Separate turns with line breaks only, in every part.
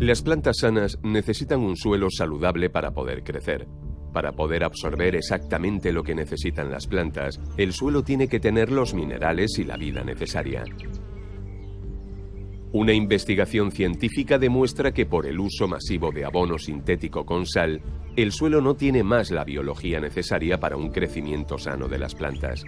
Las plantas sanas necesitan un suelo saludable para poder crecer. Para poder absorber exactamente lo que necesitan las plantas, el suelo tiene que tener los minerales y la vida necesaria. Una investigación científica demuestra que por el uso masivo de abono sintético con sal, el suelo no tiene más la biología necesaria para un crecimiento sano de las plantas.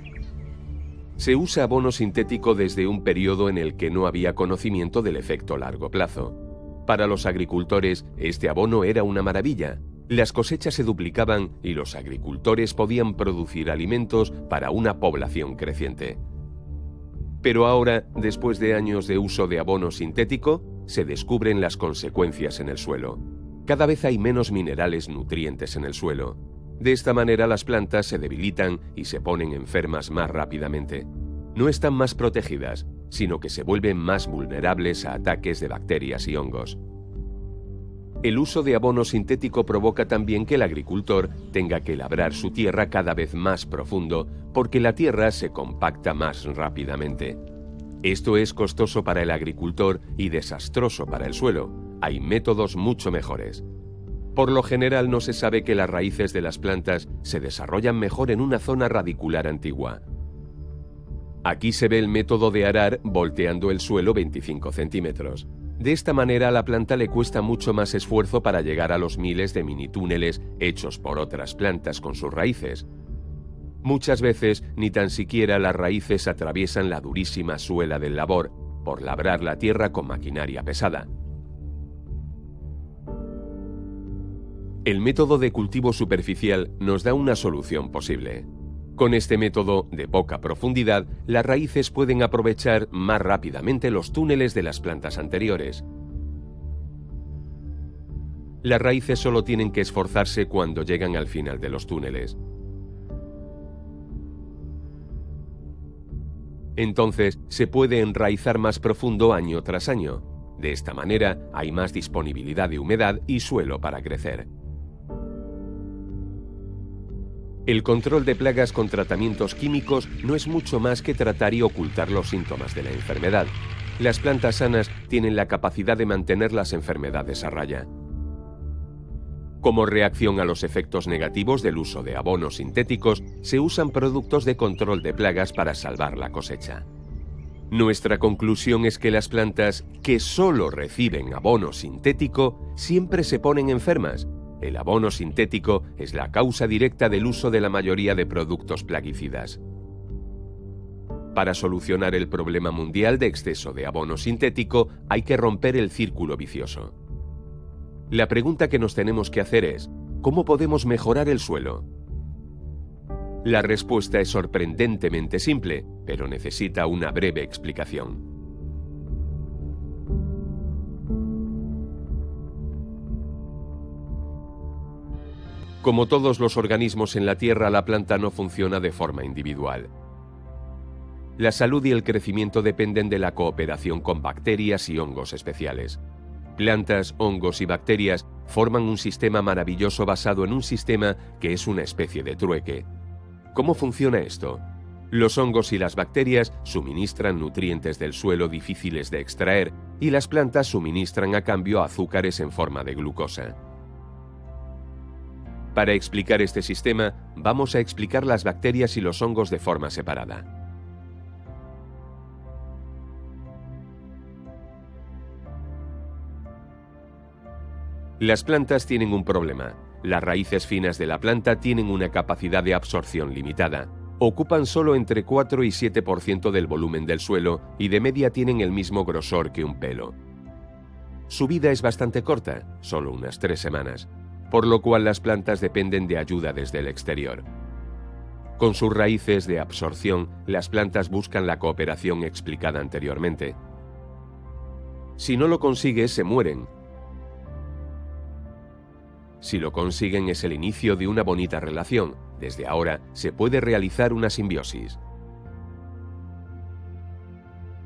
Se usa abono sintético desde un periodo en el que no había conocimiento del efecto largo plazo. Para los agricultores, este abono era una maravilla. Las cosechas se duplicaban y los agricultores podían producir alimentos para una población creciente. Pero ahora, después de años de uso de abono sintético, se descubren las consecuencias en el suelo. Cada vez hay menos minerales nutrientes en el suelo. De esta manera las plantas se debilitan y se ponen enfermas más rápidamente. No están más protegidas, sino que se vuelven más vulnerables a ataques de bacterias y hongos. El uso de abono sintético provoca también que el agricultor tenga que labrar su tierra cada vez más profundo porque la tierra se compacta más rápidamente. Esto es costoso para el agricultor y desastroso para el suelo. Hay métodos mucho mejores. Por lo general no se sabe que las raíces de las plantas se desarrollan mejor en una zona radicular antigua. Aquí se ve el método de arar volteando el suelo 25 centímetros. De esta manera a la planta le cuesta mucho más esfuerzo para llegar a los miles de mini túneles hechos por otras plantas con sus raíces. Muchas veces ni tan siquiera las raíces atraviesan la durísima suela del labor por labrar la tierra con maquinaria pesada. El método de cultivo superficial nos da una solución posible. Con este método de poca profundidad, las raíces pueden aprovechar más rápidamente los túneles de las plantas anteriores. Las raíces solo tienen que esforzarse cuando llegan al final de los túneles. Entonces, se puede enraizar más profundo año tras año. De esta manera, hay más disponibilidad de humedad y suelo para crecer. El control de plagas con tratamientos químicos no es mucho más que tratar y ocultar los síntomas de la enfermedad. Las plantas sanas tienen la capacidad de mantener las enfermedades a raya. Como reacción a los efectos negativos del uso de abonos sintéticos, se usan productos de control de plagas para salvar la cosecha. Nuestra conclusión es que las plantas que solo reciben abono sintético siempre se ponen enfermas. El abono sintético es la causa directa del uso de la mayoría de productos plaguicidas. Para solucionar el problema mundial de exceso de abono sintético, hay que romper el círculo vicioso. La pregunta que nos tenemos que hacer es, ¿cómo podemos mejorar el suelo? La respuesta es sorprendentemente simple, pero necesita una breve explicación. Como todos los organismos en la Tierra, la planta no funciona de forma individual. La salud y el crecimiento dependen de la cooperación con bacterias y hongos especiales. Plantas, hongos y bacterias forman un sistema maravilloso basado en un sistema que es una especie de trueque. ¿Cómo funciona esto? Los hongos y las bacterias suministran nutrientes del suelo difíciles de extraer y las plantas suministran a cambio azúcares en forma de glucosa. Para explicar este sistema, vamos a explicar las bacterias y los hongos de forma separada. Las plantas tienen un problema. Las raíces finas de la planta tienen una capacidad de absorción limitada. Ocupan solo entre 4 y 7% del volumen del suelo y de media tienen el mismo grosor que un pelo. Su vida es bastante corta, solo unas 3 semanas. Por lo cual las plantas dependen de ayuda desde el exterior. Con sus raíces de absorción, las plantas buscan la cooperación explicada anteriormente. Si no lo consigue, se mueren. Si lo consiguen, es el inicio de una bonita relación. Desde ahora se puede realizar una simbiosis.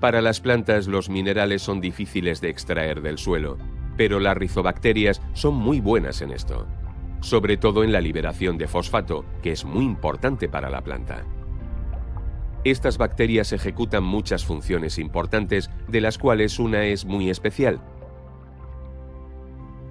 Para las plantas, los minerales son difíciles de extraer del suelo. Pero las rizobacterias son muy buenas en esto, sobre todo en la liberación de fosfato, que es muy importante para la planta. Estas bacterias ejecutan muchas funciones importantes, de las cuales una es muy especial.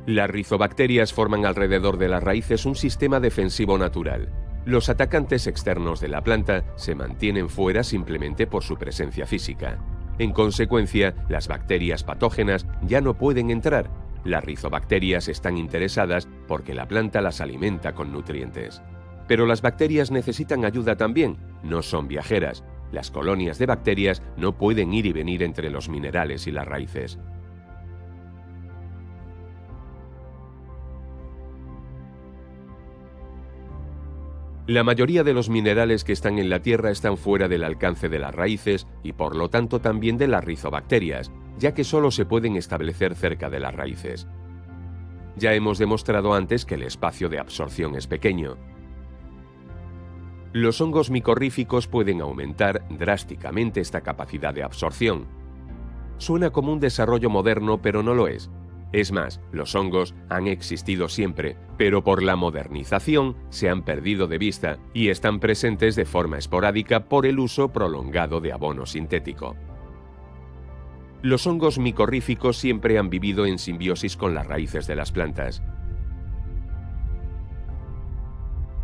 Las rizobacterias forman alrededor de las raíces un sistema defensivo natural. Los atacantes externos de la planta se mantienen fuera simplemente por su presencia física. En consecuencia, las bacterias patógenas ya no pueden entrar. Las rizobacterias están interesadas porque la planta las alimenta con nutrientes. Pero las bacterias necesitan ayuda también, no son viajeras. Las colonias de bacterias no pueden ir y venir entre los minerales y las raíces. La mayoría de los minerales que están en la Tierra están fuera del alcance de las raíces y por lo tanto también de las rizobacterias, ya que solo se pueden establecer cerca de las raíces. Ya hemos demostrado antes que el espacio de absorción es pequeño. Los hongos micorríficos pueden aumentar drásticamente esta capacidad de absorción. Suena como un desarrollo moderno, pero no lo es. Es más, los hongos han existido siempre, pero por la modernización se han perdido de vista y están presentes de forma esporádica por el uso prolongado de abono sintético. Los hongos micorríficos siempre han vivido en simbiosis con las raíces de las plantas.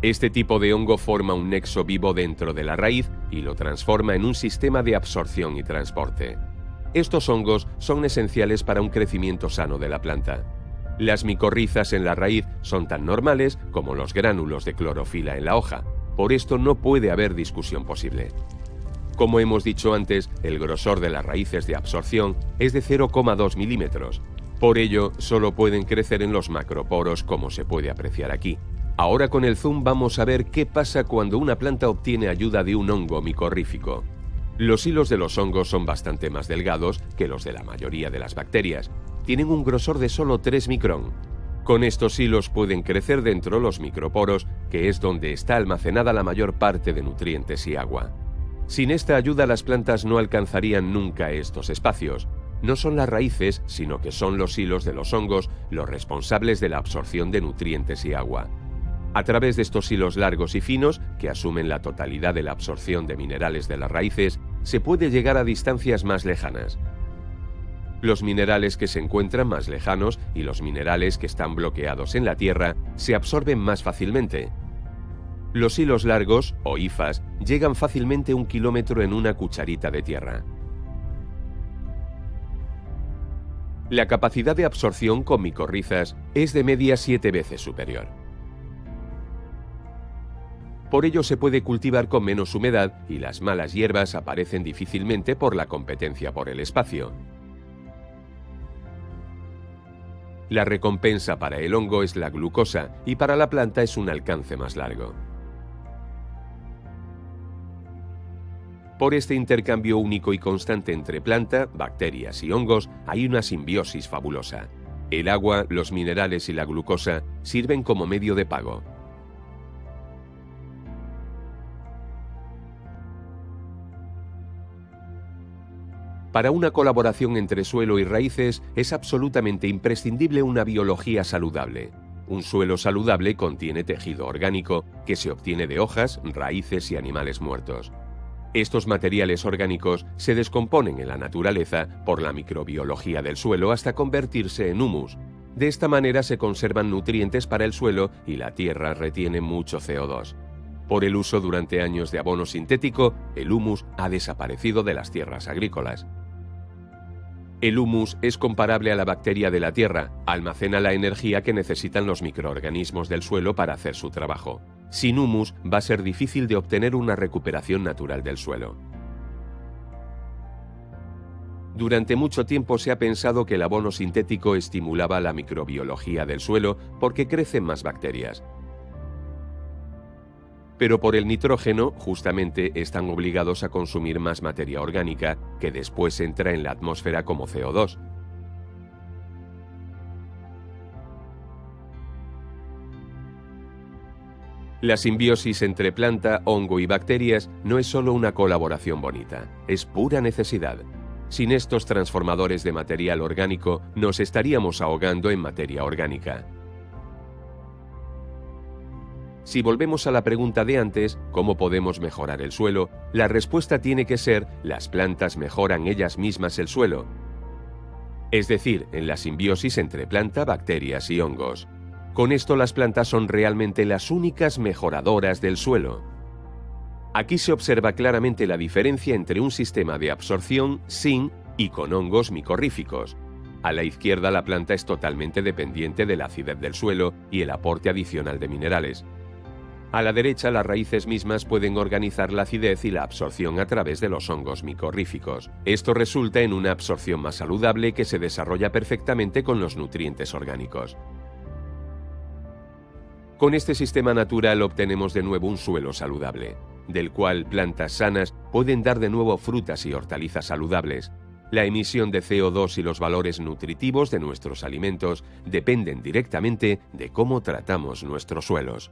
Este tipo de hongo forma un nexo vivo dentro de la raíz y lo transforma en un sistema de absorción y transporte. Estos hongos son esenciales para un crecimiento sano de la planta. Las micorrizas en la raíz son tan normales como los gránulos de clorofila en la hoja. Por esto no puede haber discusión posible. Como hemos dicho antes, el grosor de las raíces de absorción es de 0,2 milímetros. Por ello, solo pueden crecer en los macroporos, como se puede apreciar aquí. Ahora con el zoom vamos a ver qué pasa cuando una planta obtiene ayuda de un hongo micorrífico. Los hilos de los hongos son bastante más delgados que los de la mayoría de las bacterias. Tienen un grosor de solo 3 micrón. Con estos hilos pueden crecer dentro los microporos, que es donde está almacenada la mayor parte de nutrientes y agua. Sin esta ayuda las plantas no alcanzarían nunca estos espacios. No son las raíces, sino que son los hilos de los hongos los responsables de la absorción de nutrientes y agua. A través de estos hilos largos y finos, que asumen la totalidad de la absorción de minerales de las raíces, se puede llegar a distancias más lejanas. Los minerales que se encuentran más lejanos y los minerales que están bloqueados en la tierra se absorben más fácilmente. Los hilos largos, o hifas, llegan fácilmente 1 kilómetro en una cucharita de tierra. La capacidad de absorción con micorrizas es de media 7 veces superior. Por ello se puede cultivar con menos humedad y las malas hierbas aparecen difícilmente por la competencia por el espacio. La recompensa para el hongo es la glucosa y para la planta es un alcance más largo. Por este intercambio único y constante entre planta, bacterias y hongos hay una simbiosis fabulosa. El agua, los minerales y la glucosa sirven como medio de pago. Para una colaboración entre suelo y raíces es absolutamente imprescindible una biología saludable. Un suelo saludable contiene tejido orgánico que se obtiene de hojas, raíces y animales muertos. Estos materiales orgánicos se descomponen en la naturaleza por la microbiología del suelo hasta convertirse en humus. De esta manera se conservan nutrientes para el suelo y la tierra retiene mucho CO2. Por el uso durante años de abono sintético, el humus ha desaparecido de las tierras agrícolas. El humus es comparable a la bacteria de la tierra, almacena la energía que necesitan los microorganismos del suelo para hacer su trabajo. Sin humus va a ser difícil de obtener una recuperación natural del suelo. Durante mucho tiempo se ha pensado que el abono sintético estimulaba la microbiología del suelo porque crecen más bacterias. Pero por el nitrógeno, justamente, están obligados a consumir más materia orgánica que después entra en la atmósfera como CO2. La simbiosis entre planta, hongo y bacterias no es solo una colaboración bonita, es pura necesidad. Sin estos transformadores de material orgánico, nos estaríamos ahogando en materia orgánica. Si volvemos a la pregunta de antes, ¿cómo podemos mejorar el suelo?, la respuesta tiene que ser: las plantas mejoran ellas mismas el suelo. es decir, en la simbiosis entre planta, bacterias y hongos. Con esto las plantas son realmente las únicas mejoradoras del suelo. Aquí se observa claramente la diferencia entre un sistema de absorción sin y con hongos micorríficos. A la izquierda la planta es totalmente dependiente de la acidez del suelo y el aporte adicional de minerales. A la derecha las raíces mismas pueden organizar la acidez y la absorción a través de los hongos micorríficos. Esto resulta en una absorción más saludable que se desarrolla perfectamente con los nutrientes orgánicos. Con este sistema natural obtenemos de nuevo un suelo saludable, del cual plantas sanas pueden dar de nuevo frutas y hortalizas saludables. La emisión de CO2 y los valores nutritivos de nuestros alimentos dependen directamente de cómo tratamos nuestros suelos.